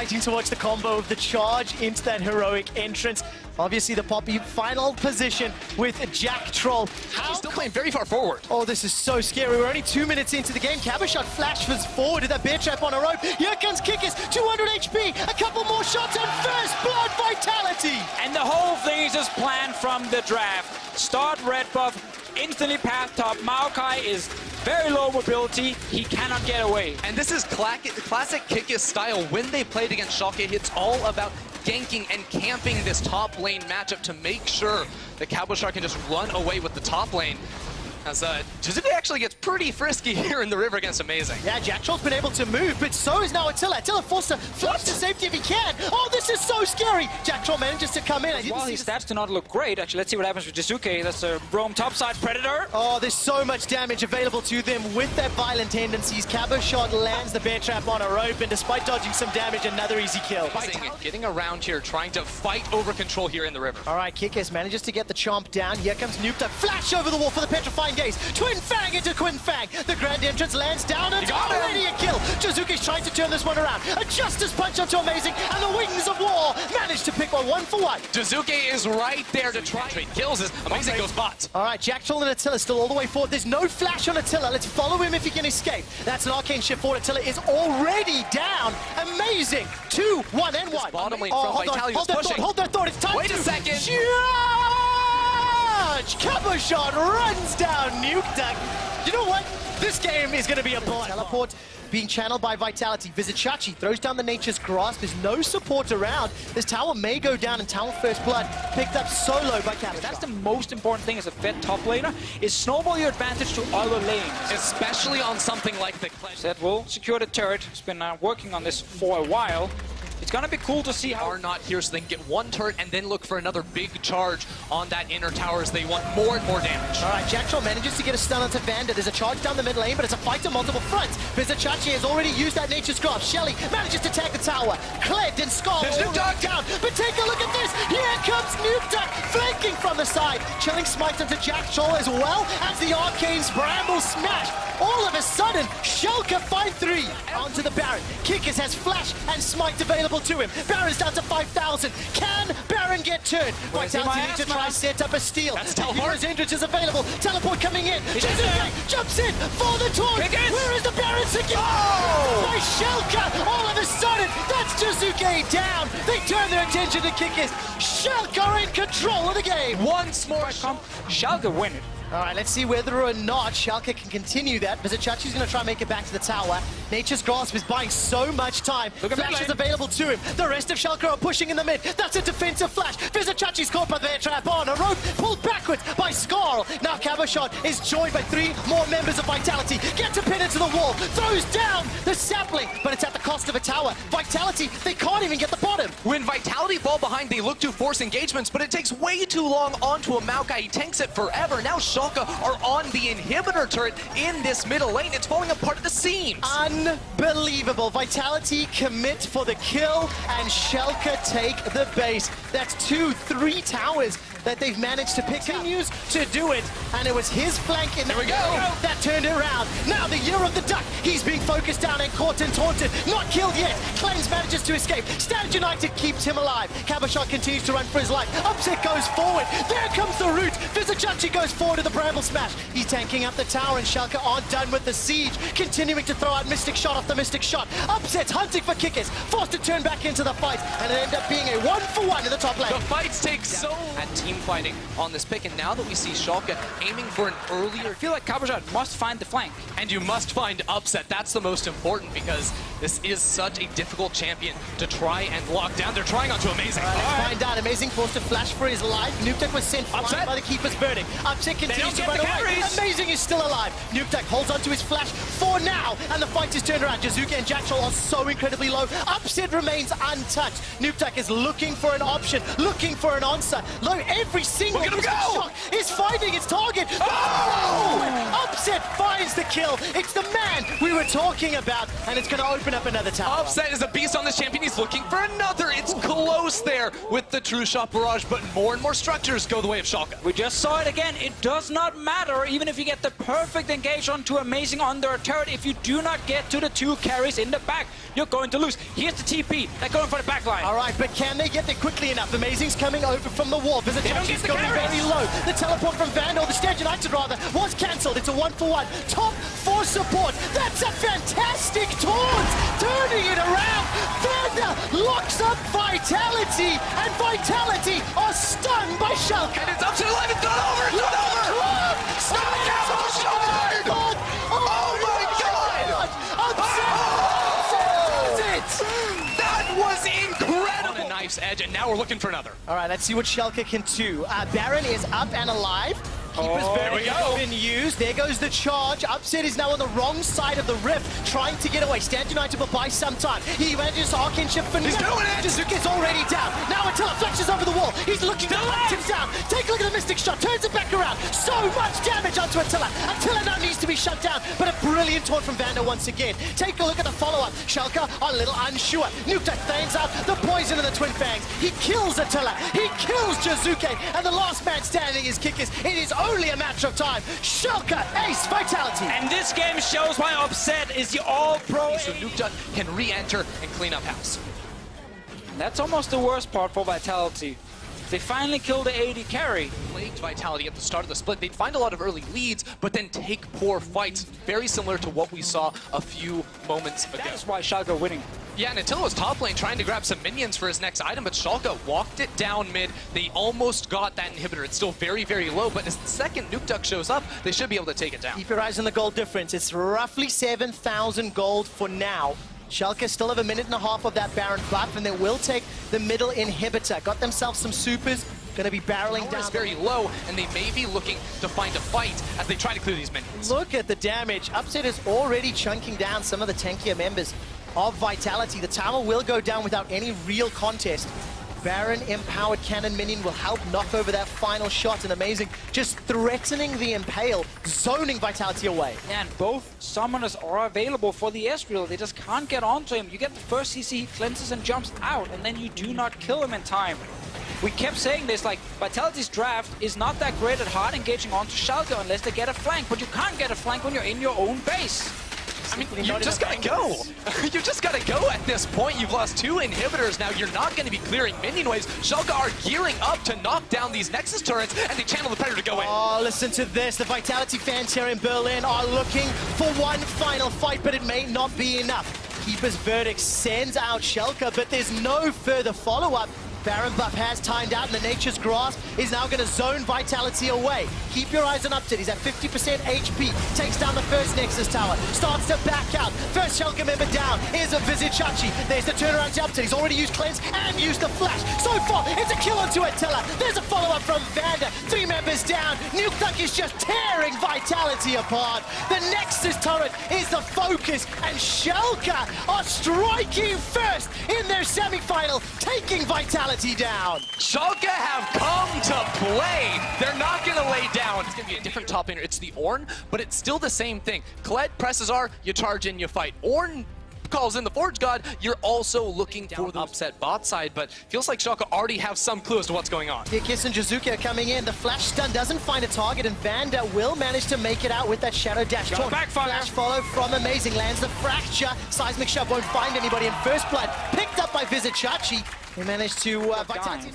exciting to watch the combo of the charge into that heroic entrance. Obviously, the Poppy final position with Jack Troll. He's still playing very far forward. Oh, this is so scary. We're only 2 minutes into the game. Cabashot flashes forward to that bear trap on a rope. Here comes Kickers, 200 HP, a couple more shots, and first blood vitality. And the whole thing is just planned from the draft. Start red buff, instantly path top. Maokai is very low mobility. He cannot get away. And this is classic Kickers style. When they played against Schalke, it's all about ganking and camping this top lane matchup to make sure that Cabashot can just run away with the top lane. As Jizuke actually gets pretty frisky here in the river against Amazing. Yeah, Jack Troll's been able to move, but so is now Attila. Attila forced to flush to safety if he can. Oh, this is so scary. Jack Troll manages to come in. While his stats do not look great, actually, let's see what happens with Jizuke. That's a roam topside Predator. Oh, there's so much damage available to them with their violent tendencies. Cabashot lands the bear trap on a rope, and despite dodging some damage, another easy kill. Getting around here, trying to fight over control here in the river. All right, Kickers manages to get the chomp down. Here comes Nuke, flash over the wall for the petrifying gaze. Twin Fang into Twin Fang. The grand entrance lands down, and it's already a kill. Jizuke's trying to turn this one around. A Justice Punch onto Amazing, and the Wings of War managed to pick one for one. Jizuke is right there to try trade kills as Amazing goes bot. All right, Jack Troll and Attila still all the way forward. There's no flash on Attila. Let's follow him if he can escape. That's an arcane shift forward. Attila is already down. Amazing. 2, 1, and 1. Bottom lane from Vitality was pushing. Hold that thought. It's time Wait a second. Cabashot runs down Nuke Duck. You know what? This game is going to be a blood. Teleport being channeled by Vitality. Vizichachi throws down the Nature's Grasp. There's no support around. This tower may go down, and Tower First Blood picked up solo by Cabashot. That's the most important thing as a VIT top laner, is snowball your advantage to other lanes. Especially on something like the That will secure the turret. He's been working on this for a while. It's gonna be cool to see how are not here, so they can get one turret and then look for another big charge on that inner tower as they want more and more damage. All right, Jack Troll manages to get a stun onto Vander. There's a charge down the mid lane, but it's a fight on multiple fronts. Vizichachi has already used that Nature's Grasp. Shelly manages to tag the tower. Kled and Skull down. But take a look at this. Here comes Nuke Duck flanking from the side. Chilling smite onto Jack Troll as well as the Arcane's Bramble Smash. All of a sudden, Schalke find 3 onto the Baron. Kickers has flash and smite available to him. Baron's down to 5,000. Can Baron get turned? Vitality needs to try set up a steal. That's teleport. Hero's Entrance is available. Teleport coming in. Jizuke jumps in for the taunt. Where is the Baron secured? Oh! By Schalke. All of a sudden, that's Jizuke down. They turn their attention to Kickers. Schalke are in control of the game. Once more, Schalke win it. All right, let's see whether or not Schalke can continue that. Vizichachi's going to try and make it back to the tower. Nature's Grasp is buying so much time. Flash is available to him. The rest of Schalke are pushing in the mid. That's a defensive flash. Vizichachi's caught by their trap on a rope, pulled backwards by Skarl. Now Cabashot is joined by 3 more members of Vitality. Gets a pin into the wall, throws down the sapling, but it's at the cost of a tower. Vitality, they can't even get the bottom. When Vitality fall behind, they look to force engagements, but it takes way too long onto a Maokai. He tanks it forever. Now Schalke are on the inhibitor turret in this middle lane. It's falling apart at the seams. Unbelievable. Vitality commit for the kill, and Schalke take the base. That's 2, 3 towers that they've managed to pick up. Continues to do it, and it was his flank in there that turned it around. Now the Year of the Duck, he's being focused down and caught and taunted. Not killed yet. Cleanse manages to escape. Stand United keeps him alive. Cabashot continues to run for his life. Upset goes forward. There comes the root. Vizichachi goes forward to the Bramble Smash. He's tanking up the tower, and Schalke aren't done with the siege. Continuing to throw out Mystic Shot after Mystic Shot. Upset's hunting for Kickers. Forced to turn back into the fight, and it ended up being a 1-for-1 in the top lane. The fights take so and team fighting on this pick, and now that we see Schalke aiming for an earlier, I feel like Cabashot must find the flank. And you must find Upset. That's the most important, because this is such a difficult champion to try and lock down. They're trying onto Amazing. Let's find out. Amazing forced to flash for his life. Nuke Duck was sent flying by the Keeper's Burning. Upset continues to run away. Amazing is still alive. Nuke Duck holds onto his flash for now, and the fight is turned around. Jizuke and Jack Troll are so incredibly low. Upset remains untouched. Nuke Duck is looking for an option, looking for an answer. Low, every single shot is finding its target. Oh! Upset finds the kill. It's the man we were talking about, and it's going to open up another tower. Upset is a beast on this champion. He's looking for another. It's close. almost there with the True Shot Barrage, but more and more structures go the way of Schalke. We just saw it again. It does not matter, even if you get the perfect engage onto Amazing under a turret. If you do not get to the 2 carries in the back, you're going to lose. Here's the TP. They're going for the back line. All right, but can they get there quickly enough? Amazing's coming over from the wall. don't get Visitachi's the going carries. very low. The teleport from Vandal, the Stand United rather, was cancelled. It's a 1-for-1. Top 4 support. That's a fantastic taunt. Turning it around. Vandal locks up Vitality, and Vitality are stunned by Schalke. And it's up to 11. It's not over. It's not over. Oh my God! That was incredible! On a knife's edge, and now we're looking for another. All right, let's see what Schalke can do. Baron is up and alive. Keeper's Verdict has been used. There goes the charge. Upset is now on the wrong side of the rift, trying to get away. Stand United will buy some time. He manages to Arcane Shift for He's doing it! Jizuke's already down. Now Attila flashes over the wall. He's looking to knock him down. Take a look at the Mystic Shot. Turns it back around. So much damage onto Attila. Attila now needs to be shut down, but a brilliant taunt from Vanda once again. Take a look at the follow-up. Schalke are a little unsure. Nuke flames out the poison of the Twin Fangs. He kills Attila. He kills Jizuke. And the last man standing is Kickers. It is only a matter of time. Schalke ace Vitality. And this game shows why Upset is the all-pro. So Nuke can re-enter and clean up house. That's almost the worst part for Vitality. They finally kill the AD carry. Plagued Vitality at the start of the split. They'd find a lot of early leads, but then take poor fights. Very similar to what we saw a few moments ago. That's why Schalke are winning. Yeah, and Attila was top lane trying to grab some minions for his next item, but Schalke walked it down mid. They almost got that inhibitor. It's still very, very low, but as the second Nuke Duck shows up, they should be able to take it down. Keep your eyes on the gold difference. It's roughly 7,000 gold for now. Schalke still have a minute and a half of that Baron buff, and they will take the middle inhibitor. Got themselves some supers. Going to be barreling down. It's very low, and they may be looking to find a fight as they try to clear these minions. Look at the damage. Upset is already chunking down some of the tankier members of Vitality. The tower will go down without any real contest. Baron empowered cannon minion will help knock over that final shot, and Amazing just threatening the Impale, zoning Vitality away. And both summoners are available for the Ezreal. They just can't get onto him. You get the first CC, he cleanses and jumps out, and then you do not kill him in time. We kept saying this, like, Vitality's draft is not that great at hard engaging onto Schalke unless they get a flank, but you can't get a flank when you're in your own base. I mean, you just gotta go. You just gotta go at this point. You've lost 2 inhibitors now. You're not gonna be clearing minion waves. Schalke are gearing up to knock down these Nexus turrets, and they channel the Predator to go in. Oh, listen to this. The Vitality fans here in Berlin are looking for one final fight, but it may not be enough. Keeper's Verdict sends out Schalke, but there's no further follow-up. Baron buff has timed out, and the Nature's Grasp is now going to zone Vitality away. Keep your eyes on Upset. He's at 50% HP. Takes down the first Nexus tower. Starts to back out. First Schalke member down. Here's a Visitachi. There's the turnaround to Upset. He's already used Cleanse and used the Flash. So far, it's a kill onto Attila. There's a follow-up from Vanda. 3 members down. Nuke Duck is just tearing Vitality apart. The Nexus turret is the focus, and Schalke are striking first in their semi-final, taking Vitality down. Schalke have come to play. They're not going to lay down. It's going to be a different top laner. It's the Ornn, but it's still the same thing. Kled presses R, you charge in, you fight. Ornn calls in the Forge God, you're also looking for the Upset bot side, but feels like Schalke already have some clue as to what's going on. Kiss and Jizuke are coming in. The flash stun doesn't find a target, and Vanda will manage to make it out with that Shadow Dash. Flash follow from Amazing, lands the Fracture. Seismic Shove won't find anybody in first blood. Picked up by Visitachi. They managed to Vitality.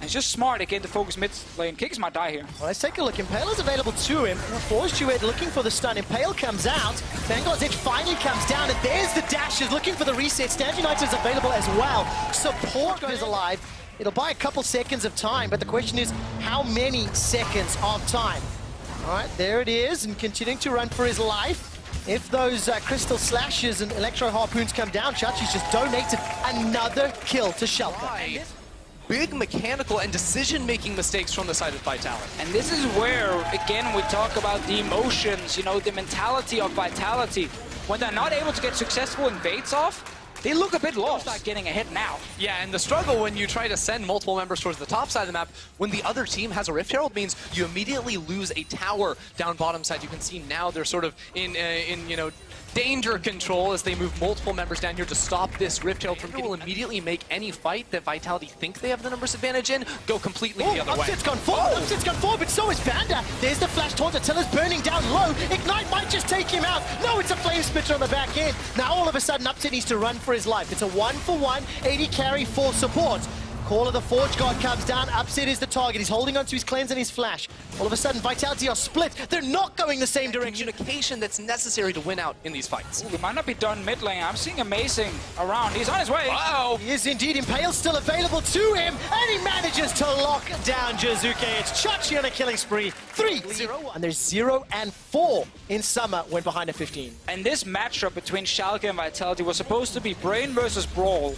It's just smart again to focus mid lane. Kickers might die here. Well, let's take a look. Impale is available to him. Force Duet looking for the stun. Impale comes out. Bangalor's Edge finally comes down, and there's the dashes looking for the reset. Stand United is available as well. Support is alive. It'll buy a couple seconds of time, but the question is, how many seconds of time? All right, there it is, and continuing to run for his life. If those Crystal Slashes and Electro Harpoons come down, Chachi's just donated another kill to Schalke. Big mechanical and decision-making mistakes from the side of Vitality. And this is where, again, we talk about the emotions, you know, the mentality of Vitality. When they're not able to get successful invades off, they look a bit lost. Not getting ahead now. Yeah, and the struggle when you try to send multiple members towards the top side of the map, when the other team has a Rift Herald, means you immediately lose a tower down bottom side. You can see now they're sort of in you know, danger control as they move multiple members down here to stop this Rift Herald from getting. Will immediately make any fight that Vitality think they have the numbers advantage in go completely the other way. Upset's gone forward, Upset's gone forward, but so is Vanda. There's the flash taunt, Attila's burning down low. Ignite might just take him out. No, it's a flame spitter on the back end. Now all of a sudden Upset needs to run for his life. It's a 1-for-1, 80 carry for support. Call of the Forge God comes down. Upset is the target. He's holding onto his cleanse and his flash. All of a sudden, Vitality are split. They're not going the same direction. Communication that's necessary to win out in these fights. He might not be done mid lane. I'm seeing Amazing around. He's on his way. Wow. He is indeed. Impale still available to him, and he manages to lock down Jizuke. It's Chachi on a killing spree. 3-0, and there's 0 and 4 in Summer when behind a 15. And this matchup between Schalke and Vitality was supposed to be Brain versus Brawl.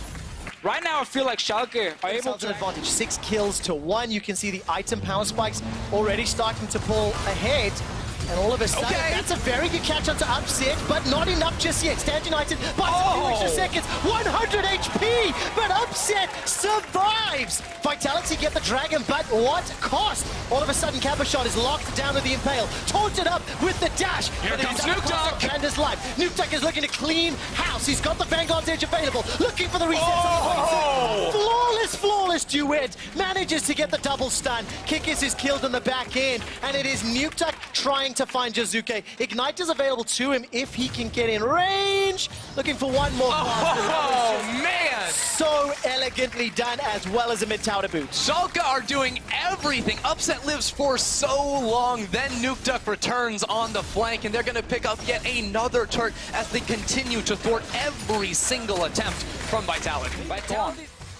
Right now, I feel like Schalke are able to... an advantage, 6 kills to 1. You can see the item power spikes already starting to pull ahead. And all of a sudden, that's a very good catch onto Upset, but not enough just yet. Stand United by a few extra seconds, 100 HP, but Upset survives. Vitality get the dragon, but what cost? All of a sudden, Cabochon is locked down with the Impale, taunted up with the dash. Here comes Nukeduck. Vanda's life. Nukeduck is looking to clean house. He's got the Vanguard's Edge available, looking for the reset. Flawless duet. Manages to get the double stun. Kikis is killed on the back end, and it is Nukeduck trying to find Jizuke. Ignite is available to him if he can get in range. Looking for one more pass. Oh, man! So elegantly done, as well as a mid-tower to boot. Schalke are doing everything. Upset lives for so long, then Nukeduck returns on the flank, and they're going to pick up yet another turret as they continue to thwart every single attempt from Vitality.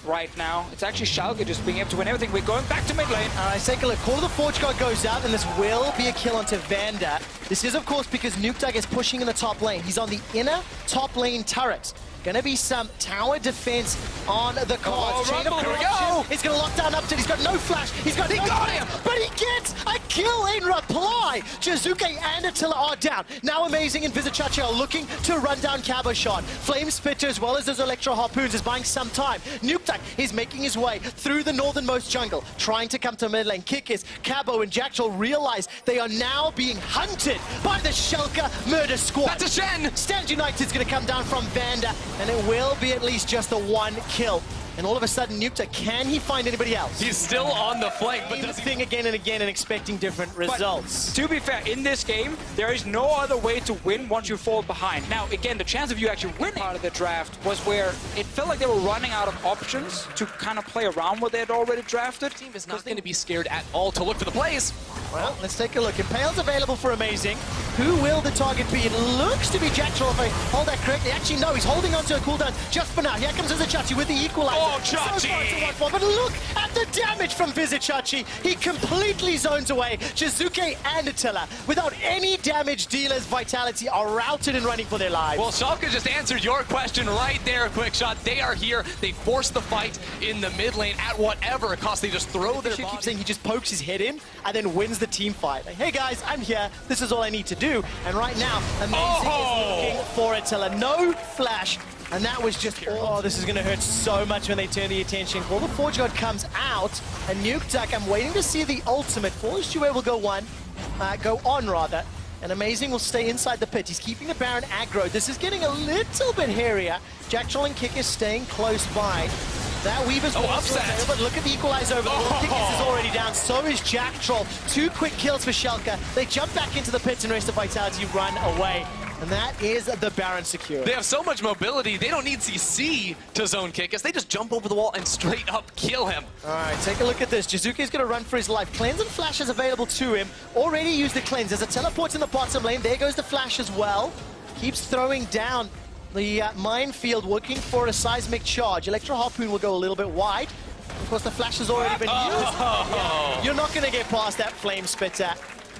Right now, it's actually Schalke just being able to win everything. We're going back to mid lane. All right, take a look. Call of the Forge God goes out, and this will be a kill onto Vanda. This is, of course, because Nukeduck is pushing in the top lane. He's on the inner top lane turret. Gonna be some tower defense on the cards. Chain of Corruption. He's gonna lock down Upton. He's got no flash. He got him! But he gets a kill in reply. Jizuke and Attila are down. Now Amazing and Vizichachi are looking to run down Cabochon. Flame Spitter, as well as those Electro Harpoons, is buying some time. Nukeduck is making his way through the northernmost jungle, trying to come to mid lane. Kikis, Cabo, and Jackal realize they are now being hunted by the Schalke murder squad. That's a Shen! Stand United's gonna come down from Vanda, and it will be at least just the one kill. And all of a sudden, Nukeduck, can he find anybody else? He's still on the flank, but does thing again and again and expecting different results. But to be fair, in this game, there is no other way to win once you fall behind. Now, again, the chance of you actually winning part of the draft was where it felt like they were running out of options to kind of play around what they had already drafted. The team is not going to be scared at all to look for the plays. Well, let's take a look. Impale's available for Amazing. Who will the target be? It looks to be Jackal, if I hold that correctly. Actually, no, he's holding on to a cooldown just for now. Here comes Vizichachi with the equalizer. Oh, Chachi! So far it's a 1-4, but look at the damage from Vizichachi. He completely zones away. Jizuke and Attila, without any damage dealers, Vitality are routed and running for their lives. Well, Schalke just answered your question right there, Quick Shot. They are here. They force the fight in the mid lane at whatever cost. They just throw their body. Keep saying he just pokes his head in and then wins the team fight. Like, hey guys, I'm here. This is all I need to do. And right now, Amazing is looking for Attila. No flash. And that was just, oh, this is going to hurt so much when they turn the attention. Well, the Forge God comes out, and Nukeduck, I'm waiting to see the ultimate. Foolish Duet will go on rather. And Amazing will stay inside the pit. He's keeping the Baron aggro. This is getting a little bit hairier. Jackal and Kick is staying close by. That Weaver's upset. But look at the equalizer over the wall. Kikis is already down. So is Jack Troll. 2 quick kills for Schalke. They jump back into the pits and rest of Vitality run away. And that is the Baron secure. They have so much mobility, they don't need CC to zone kick us. They just jump over the wall and straight up kill him. All right, take a look at this. Jizuke is going to run for his life. Cleanse and Flash is available to him. Already used the Cleanse. There's a teleport in the bottom lane. There goes the Flash as well. Keeps throwing down the minefield, looking for a seismic charge. Electro Harpoon will go a little bit wide. Of course, the Flash has already been used. Yeah, you're not going to get past that Flame Spitter.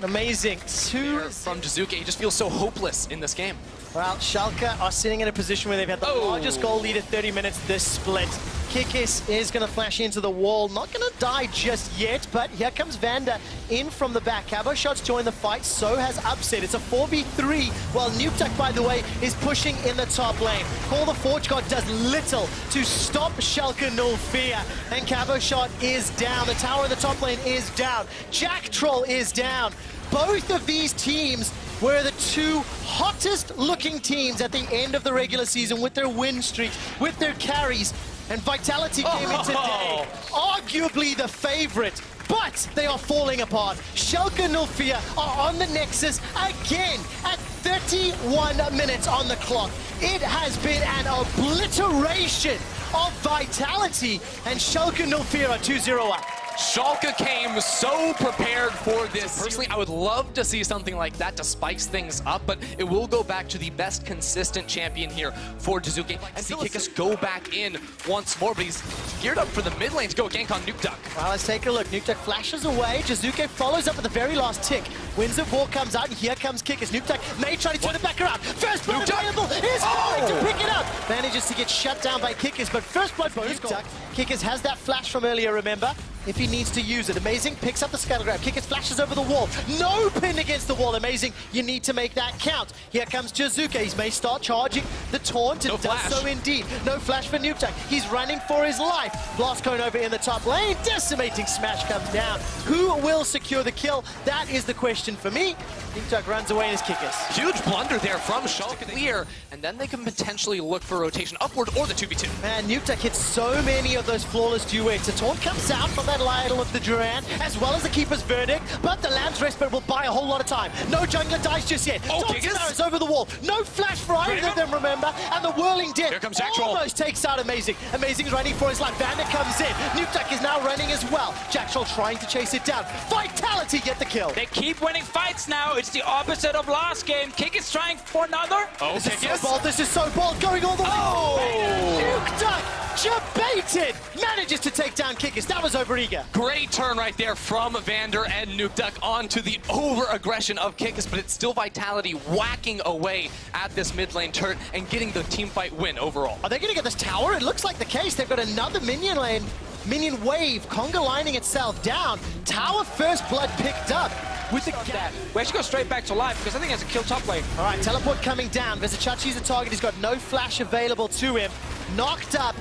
Amazing. 2 from Jizuke. He just feels so hopeless in this game. Well, Schalke are sitting in a position where they've had the largest goal lead at 30 minutes this split. Kikis is going to flash into the wall. Not going to die just yet, but here comes Vanda in from the back. Cabochon's joined the fight, so has Upset. It's a 4v3, while Nukeduck, by the way, is pushing in the top lane. Call the Forge God does little to stop Schalke Null Fear, and Cabochon is down. The tower in the top lane is down. Jack Troll is down. Both of these teams were the two hottest looking teams at the end of the regular season with their win streaks, with their carries, and Vitality came in today, arguably the favorite. But they are falling apart. Schalke and 04 are on the Nexus again at 31 minutes on the clock. It has been an obliteration of Vitality, and Schalke and 04 are 2-0 up. Schalke came so prepared for this. Personally, I would love to see something like that to spice things up, but it will go back to the best consistent champion here for Jizuke. And see Kikis go back in once more, but he's geared up for the mid lane to go gank on Nukeduck. Well, let's take a look. Nukeduck flashes away. Jizuke follows up at the very last tick. Winds of War comes out, and here comes Kikis. Nukeduck may try to turn it back around. First blood available. Is going to pick it up. Manages to get shut down by Kikis, but first blood bonus goal. Kikis has that flash from earlier, remember? If he needs to use it. Amazing picks up the scuttle grab. Kikis flashes over the wall. No pin against the wall. Amazing. You need to make that count. Here comes Jizuke. He may start charging the taunt. No It does flash. so indeed. No flash for Nukeduck. He's running for his life. Blast cone over in the top lane. Decimating smash comes down. Who will secure the kill? That is the question for me. Nukeduck runs away and is Kikis. Huge blunder there from Schalke clear, and then they can potentially look for rotation upward or the 2v2. Man, Nukeduck hits so many of those flawless duets. The taunt comes out from that idol of the Duran, as well as the Keeper's Verdict, but the Lamb's Respite will buy a whole lot of time. No jungler dies just yet. Oh, Taunt Kikis? is over the wall. No flash for either of them, remember? And the Whirling Death Here comes Jack Troll. almost takes out Amazing. Amazing is running for his life. Vander comes in. Nukeduck is now running as well. Jack Troll trying to chase it down. Vitality get the kill. They keep winning fights now. It's the opposite of last game. Kick is trying for another. Oh, This is Kikis. so bold. This is so bold. Going all the way. Oh! Nukeduck, jebaited, manages to take down Kikis. That was overeager. Great turn right there from Vander and Nukeduck onto the over-aggression of Kikis, but it's still Vitality whacking away at this mid lane turret and getting the team fight win overall. Are they going to get this tower? It looks like the case. They've got another minion lane. Minion wave. Conga lining itself down. Tower first blood picked up with the gap. We actually go straight back to life because I think it's a kill top lane. All right, teleport coming down. Vizichachi's the target. He's got no flash available to him. Knocked up,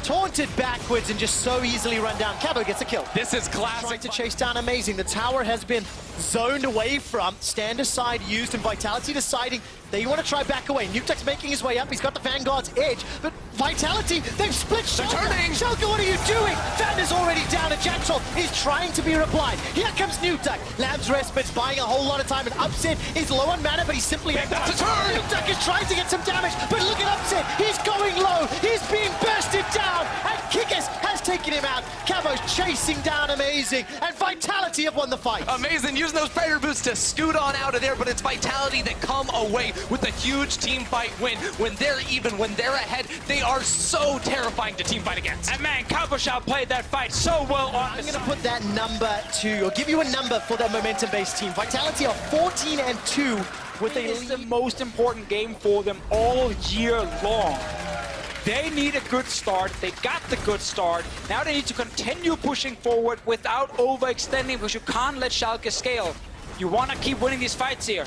taunted backwards, and just so easily run down. Cabo gets a kill. This is Trying classic. to chase down Amazing. The tower has been zoned away from. Stand aside used, and Vitality deciding they want to try back away. Nukeduck's making his way up. He's got the Vanguard's edge, but Vitality, they've split Schalke. turning. Schalke, what are you doing? Vander's already down, and Jack Troll is trying to be replied. Here comes Nukeduck. Lamb's Respite's buying a whole lot of time, and Upset is low on mana, but he's simply... That's a turn. Nukeduck is trying to get some damage, but look at Upset. He's going low. He's being bursted down, and Kikis has taken him out. Cabo's chasing down Amazing, and Vitality have won the fight. Amazing using those Predator boots to scoot on out of there, but it's Vitality that come away with a huge team fight win. When they're even, when they're ahead, they are so terrifying to team fight against. And man, Kabushal played that fight so well on I'm the going to side. put that number to, or give you a number for that momentum-based team. Vitality are 14-2 with a It's the lead. most important game for them all year long. They need a good start. They got the good start. Now they need to continue pushing forward without overextending because you can't let Schalke scale. You want to keep winning these fights here.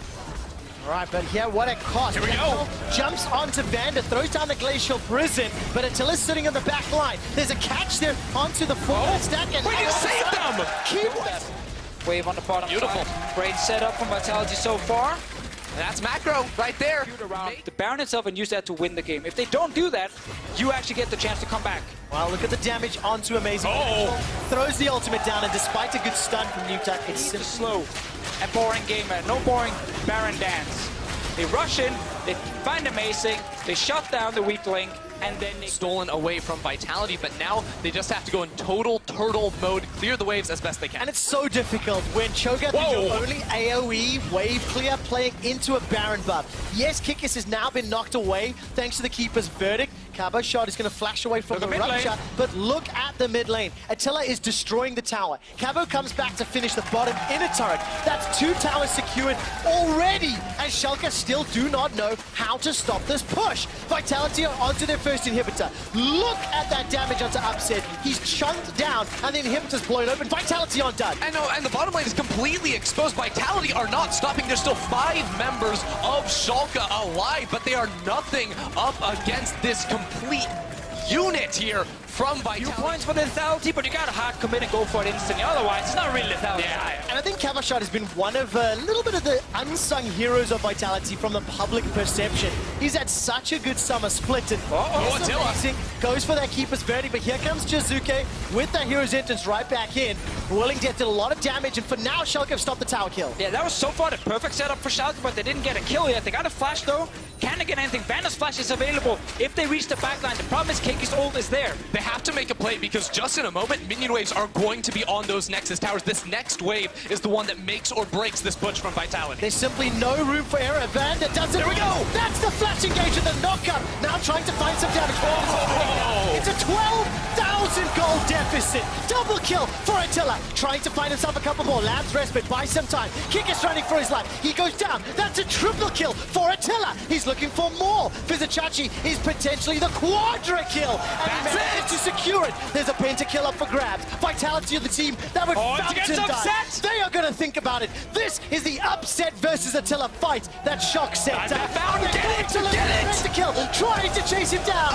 All right, but here, what a cost. Here we go. Jumps onto Vander, throws down the Glacial Prison, but Attila's sitting on the back line. There's a catch there onto the full stack. And Wait, you saved them! Keep Wave on the bottom Beautiful. side. Great setup from Vitality so far. And that's macro right there. Shoot around the Baron itself and use that to win the game. If they don't do that, you actually get the chance to come back. Well, look at the damage onto Amazing. Oh. Throws the ultimate down, and despite a good stun from Nukeduck, it's It's a simply... slow and boring game, man. No boring Baron dance. They rush in, they find Amazing, they shut down the weak link, and then they... Stolen away from Vitality, but now they just have to go in total turtle mode, clear the waves as best they can. And it's so difficult when Cho'Gath is your only AoE wave clear playing into a Baron buff. Yes, Kikis has now been knocked away thanks to the Keeper's Verdict. Cabo shot is going to flash away from Look the at mid lane. rupture, but look at the mid lane. Attila is destroying the tower. Cabo comes back to finish the bottom inner turret. That's 2 towers secured already, and Schalke still do not know how to stop this push. Vitality are onto their first inhibitor. Look at that damage onto Upset. He's chunked down, and the inhibitor's blown open. Vitality aren't done. And the bottom lane is completely exposed. Vitality are not stopping. There's still 5 members of Schalke alive, but they are nothing up against this complete unit here from Few Vitality. points for the lethality, but you gotta hard commit and go for it instantly. Otherwise, it's not really lethality. Yeah. And I think Cavashot has been one of a little bit of the unsung heroes of Vitality from the public perception. He's had such a good summer split, and it's Attila. amazing. Goes for that keeper's verdict, but here comes Jizuke with that hero's entrance right back in. Willing Death did a lot of damage, and for now, Schalke have stopped the tower kill. Yeah, that was so far the perfect setup for Schalke, but they didn't get a kill yet. They got a flash though. Can they get anything? Vanda's flash is available if they reach the backline. The problem is Keki's ult is there. They have to make a play because just in a moment, minion waves are going to be on those Nexus towers. This next wave is the one that makes or breaks this push from Vitality. There's simply no room for error. Vanda does it. There we go. That's the flash engage and the knockup. Now trying to find some damage. It's a 12,000 gold deficit. Double kill for Attila. Trying to find himself a couple more. Labs respite. Buy some time. Kick is running for his life. He goes down. That's a triple kill for Attila. He's looking for more. Vizichachi is potentially the quadra kill. And he manages to secure it. There's a pentakill up for grabs. Vitality of the team that would it's fountain upset. die. They are going to think about it. This is the upset versus Attila fight that Shock set. I found it. Get it. The kill. Trying to chase him down.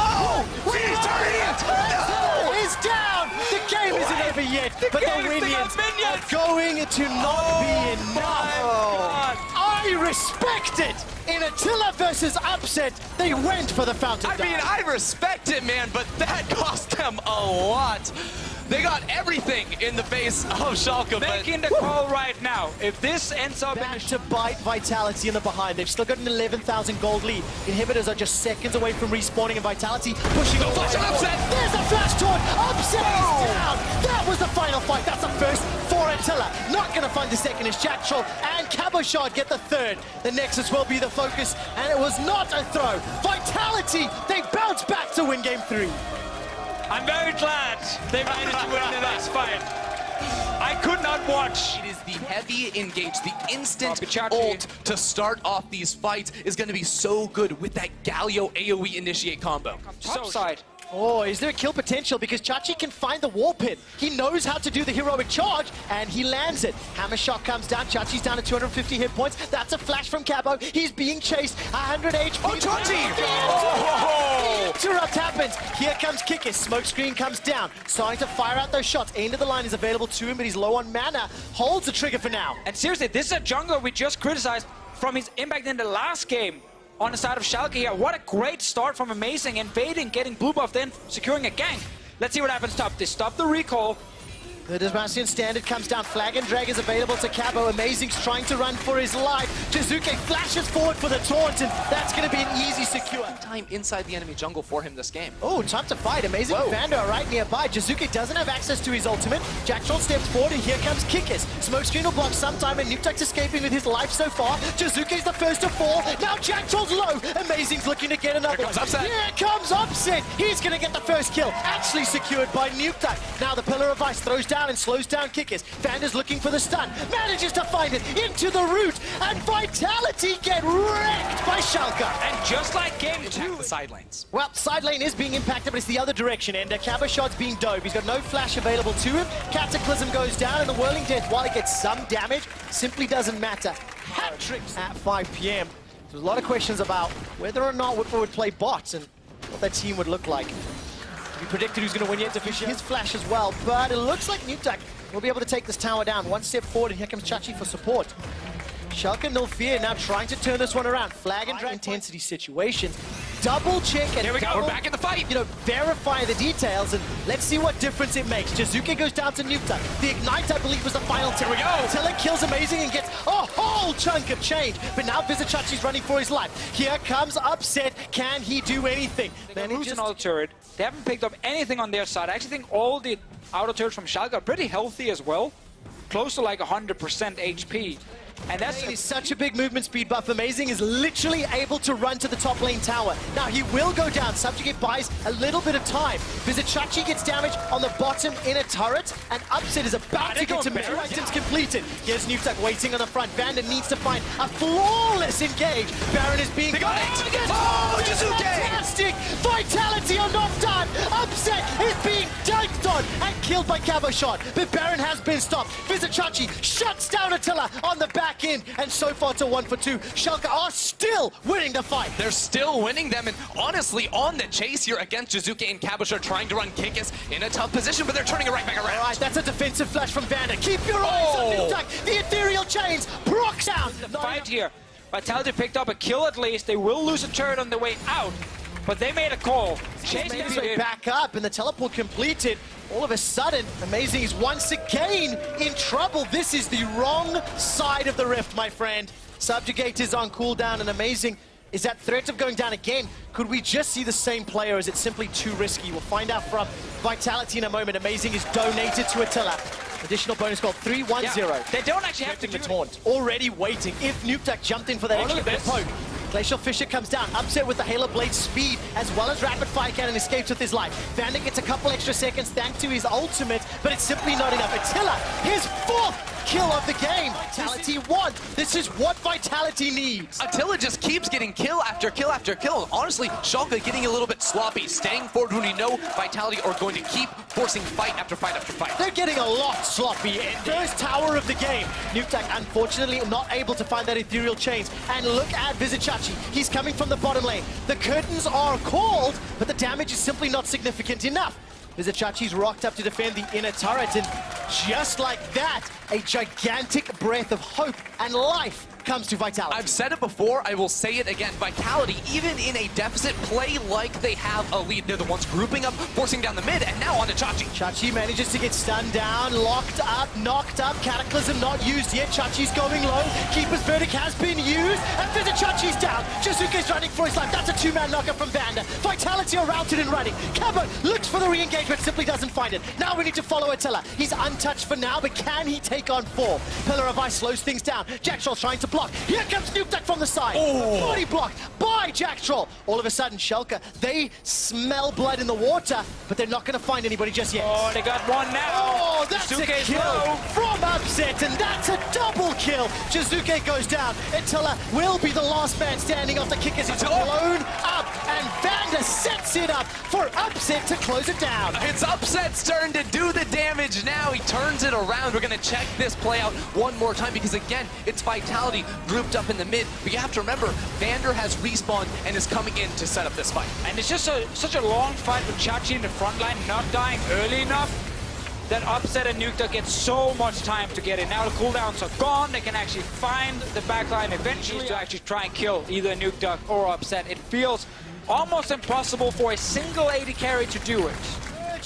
Attila is down. The game isn't over yet, but the minions are going to not be enough. I respect it. In Attila versus upset, they went for the fountain. I mean, I respect it, man, but that cost them a lot. They got everything in the face of Schalke, Making the call right now. If this ends up Back to bite Vitality in the behind. They've still got an 11,000 gold lead. Inhibitors are just seconds away from respawning, and Vitality pushing The flash on Upset. There's a flash taunt. Upset is down. That was the final fight. That's the first for Attila. Not going to find the second as Jack Troll and Cabochard get the third. The Nexus will be the focus, and it was not a throw. Vitality, they bounce back to win game 3. I'm very glad they managed to win the next fight. I could not watch. it is the heavy engage, the instant Bichachi. ult to start off these fights is going to be so good with that Galio AoE initiate combo. Top side. Oh, is there a kill potential? Because Chachi can find the wall pin. He knows how to do the heroic charge, and he lands it. Hammer shot comes down. Chachi's down to 250 hit points. That's a flash from Cabo. He's being chased. 100 HP. Oh, Chachi! The interrupt happens. Here comes Kikis. Smoke screen comes down. Starting to fire out those shots. End of the line is available to him, but he's low on mana. Holds the trigger for now. And seriously, this is a jungler we just criticized from his impact in the last game on the side of Schalke here. What a great start from Amazing, invading, getting blue buff, then securing a gank. Let's see what happens top. They stop the recall. The Demacian standard comes down. Flag and drag is available to Cabo. Amazing's trying to run for his life. Jizuke flashes forward for the taunt, and that's going to be an easy secure. Time inside the enemy jungle for him this game. Oh, time to fight. Amazing Vanda are right nearby. Jizuke doesn't have access to his ultimate. Jack Troll steps forward, and here comes Kikis. Smokescreen will block sometime, and Nuktak's escaping with his life so far. Jizuke's the first to fall. Now Jack Troll's low. Amazing's looking to get another Here comes one. Upset. Here comes Upset. He's going to get the first kill. Actually secured by Nuktak. Now the Pillar of Ice throws down and slows down Kikis. Vanda's looking for the stun. Manages to find it into the root. And Vitality get wrecked by Schalke. And just like game 2, The side lanes. Well, side lane is being impacted, but it's the other direction, and Cabochard's being dove. He's got no flash available to him. Cataclysm goes down, and the Whirling Death, while it gets some damage, simply doesn't matter. Hat tricks at 5 p.m. There's a lot of questions about whether or not Whipper would play bots and what that team would look like. We predicted who's going to win yet to fish his flash as well, but it looks like Nuktak will be able to take this tower down. One step forward, and here comes Chachi for support. Schalke no fear now trying to turn this one around. Flag and drag intensity situations. Double check and Here we go, double, we're back in the fight. Verify the details, and let's see what difference it makes. Jizuke goes down to Nuktak. The Ignite, I believe, was the final tip. Here we go. Until it kills Amazing and gets a whole chunk of change. But now Vizichachi's running for his life. Here comes Upset. Can he do anything? they lose an auto turret. They haven't picked up anything on their side. I actually think all the auto turrets from Schalke are pretty healthy as well. Close to like 100% HP. And that's It's such a big movement speed buff. Amazing is literally able to run to the top lane tower. Now he will go down. Subjugate buys a little bit of time. Vizichachi gets damage on the bottom in a turret, and Upset is about to get to two items completed. Here's Nuktak waiting on the front. Vanda needs to find a flawless engage. Baron is being... They got it! Oh, Jizuke! Fantastic! Vitality are not done! Upset is being dunked on and killed by Caboshot. But Baron has been stopped. Vizicachi shuts down Attila on the back end. And so far to 1 for 2. Schalke are still winning the fight. They're still winning them, and honestly, on the chase here against Jizuke and Caboshot trying to run Kikis in a tough position, but they're turning it right back around. All right, that's a defensive flash from Vander. Keep your eyes on Newduck. The ethereal chains. Proc down. The fight here. Vitality picked up a kill at least. They will lose a turret on the way out, but they made a call. Chase made his way back up, and the teleport completed. All of a sudden, Amazing is once again in trouble. This is the wrong side of the rift, my friend. Subjugate is on cooldown, and Amazing is at threat of going down again. Could we just see the same player? Is it simply too risky? We'll find out from Vitality in a moment. Amazing is donated to Attila. Additional bonus called 3-1-0. Yeah, they don't actually have to the do taunt. Already waiting. If Nukeduck jumped in for that extra bit of poke. Glacial Fisher comes down, upset with the Halo Blade speed, as well as Rapid Fire Cannon, escapes with his life. Vander gets a couple extra seconds thanks to his ultimate, but it's simply not enough. Attila, his 4th kill of the game. Vitality won. This is what Vitality needs. Attila just keeps getting kill after kill after kill. Honestly, Schalke getting a little bit sloppy, staying forward when we know Vitality are going to keep forcing fight after fight after fight. They're getting a lot sloppy. First tower of the game. Nukeduck, unfortunately, not able to find that ethereal chains. And look at Vizicachi. He's coming from the bottom lane. The curtains are called, but the damage is simply not significant enough. Vizicachi's rocked up to defend the inner turret, and just like that, a gigantic breath of hope and life comes to Vitality. I've said it before, I will say it again. Vitality, even in a deficit, play like they have a lead. They're the ones grouping up, forcing down the mid, and now on to Chachi. Chachi manages to get stunned down, locked up, knocked up. Cataclysm not used yet. Chachi's going low. Keeper's Verdict has been used, and Vizicachi's down. Jizuke's running for his life. That's a 2-man knocker from Vander. Vitality are routed and running. Cabo looks for the re-engagement, simply doesn't find it. Now we need to follow Attila. He's untouched for now, but can he take on 4? Pillar of Ice slows things down. Jack Troll trying to block. Here comes Nukeduck from the side. Body blocked by Jack Troll. All of a sudden, Schalke, they smell blood in the water, but they're not going to find anybody just yet. Oh, they got one now. Oh, that's Jizuke's a kill low. from Upset, and that's a double kill. Jizuke goes down. Attila will be the last man standing off the kickers. It's blown up, and Vander sets it up for Upset to close it down. It's Upset's turn to do the damage now. He turns it around. We're going to check this play out one more time because, again, it's Vitality grouped up in the mid. But you have to remember, Vander has respawned and is coming in to set up this fight. And it's just such a long fight with Chachi in the front line, not dying early enough that Upset and Nukeduck get so much time to get in. Now the cooldowns are gone. They can actually find the backline eventually to actually try and kill either Nukeduck or Upset. It feels almost impossible for a single AD carry to do it.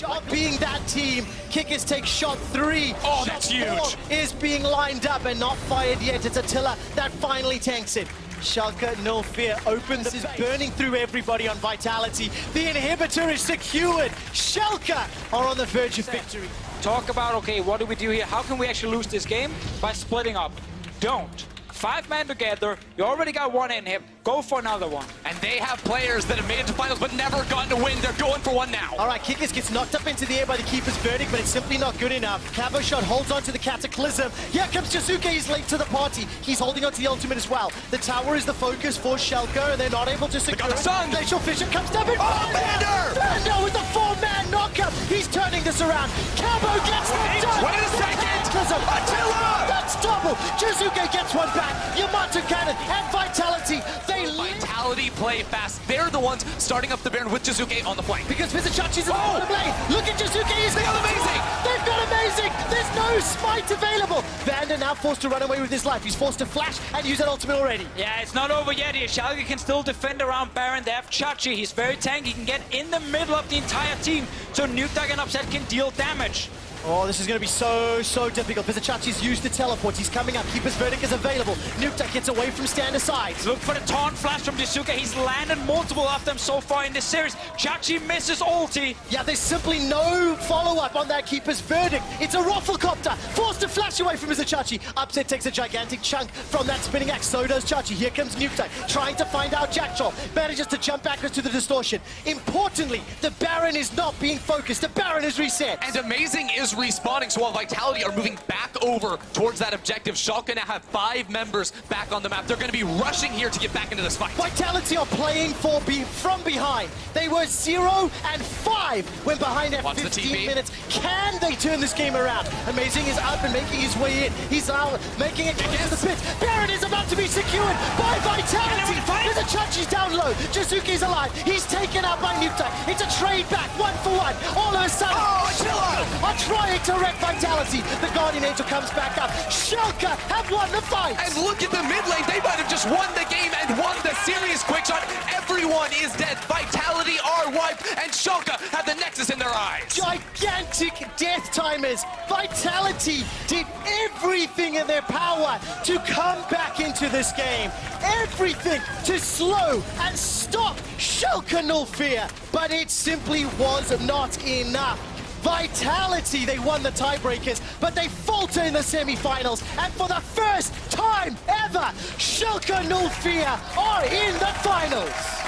Of being that team, Kickers take shot 3. Oh, Shot that's 4 huge. is being lined up and not fired yet. It's Attila that finally tanks it. Schalke, no fear, opens. This is burning through everybody on Vitality. The inhibitor is secured. Schalke are on the verge of victory. Talk about, okay, what do we do here? How can we actually lose this game? By splitting up. Don't. 5 men together, you already got one in him, go for another one. And they have players that have made it to finals but never gotten to win. They're going for one now. All right, Kickers gets knocked up into the air by the Keeper's Verdict, but it's simply not good enough. Caboshot holds on to the Cataclysm. Here comes Jizuke, he's late to the party. He's holding on to the ultimate as well. The tower is the focus for Schalke, and they're not able to secure it. Glacial Fisher comes down and Vander! Vander with the 4-man knockup! He's turning this around. Cabo gets the done! Wait a second! Cataclysm! Attila! That's double! Jizuke gets one back. Yamato Cannon and Vitality, they Vitality play fast. They're the ones starting up the Baron with Jizuke on the flank. because Vizicachi's in the bottom lane. Look at Jizuke, he's They got Amazing! They've got Amazing! There's no smite available! Vander now forced to run away with his life. He's forced to flash and use that ultimate already. Yeah, it's not over yet here. Schalke can still defend around Baron. They have Chachi. He's very tanky. He can get in the middle of the entire team, so Nukeduck and Upset can deal damage. Oh, this is going to be so difficult. Vizicachi's used the teleport. He's coming up. Keeper's Verdict is available. Nukeduck gets away from stand aside. Look for the taunt flash from Jizuke. He's landed multiple of them so far in this series. Chachi misses ulti. Yeah, there's simply no follow-up on that Keeper's Verdict. It's a Rafflecopter, forced to flash away from Vizicachi. Upset takes a gigantic chunk from that spinning axe. So does Chachi. Here comes Nukeduck, trying to find out Jack Troll. Manages to jump backwards to the distortion. Importantly, the Baron is not being focused. The Baron is reset. And Amazing is is respawning, so while Vitality are moving back over towards that objective, Schalke now have 5 members back on the map. They're going to be rushing here to get back into this fight. Vitality are playing from behind. They were 0 and 5 when behind at Watch the 15 TP. minutes. Can they turn this game around? Amazing is up and making his way in. He's now making it close to the pit. Baron is about to be secured by Vitality. There's a Chachi's down low. Jizuki's alive. He's taken out by Nukta. It's a trade back, 1 for 1. All of a sudden, are trying to wreck Vitality. The Guardian Angel comes back up. Schalke have won the fight. And look at the mid lane. They might have just won the game and won the series. Quick shot. Everyone is dead. Vitality are wiped, and Schalke have the Nexus in their eyes. Gigantic death timers. Vitality did everything in their power to come back into this game. Everything to slow and stop Schalke Null Fear. But it simply was not enough. Vitality, they won the tiebreakers, but they falter in the semi-finals. And for the first time ever, Schalke Null Fear are in the finals.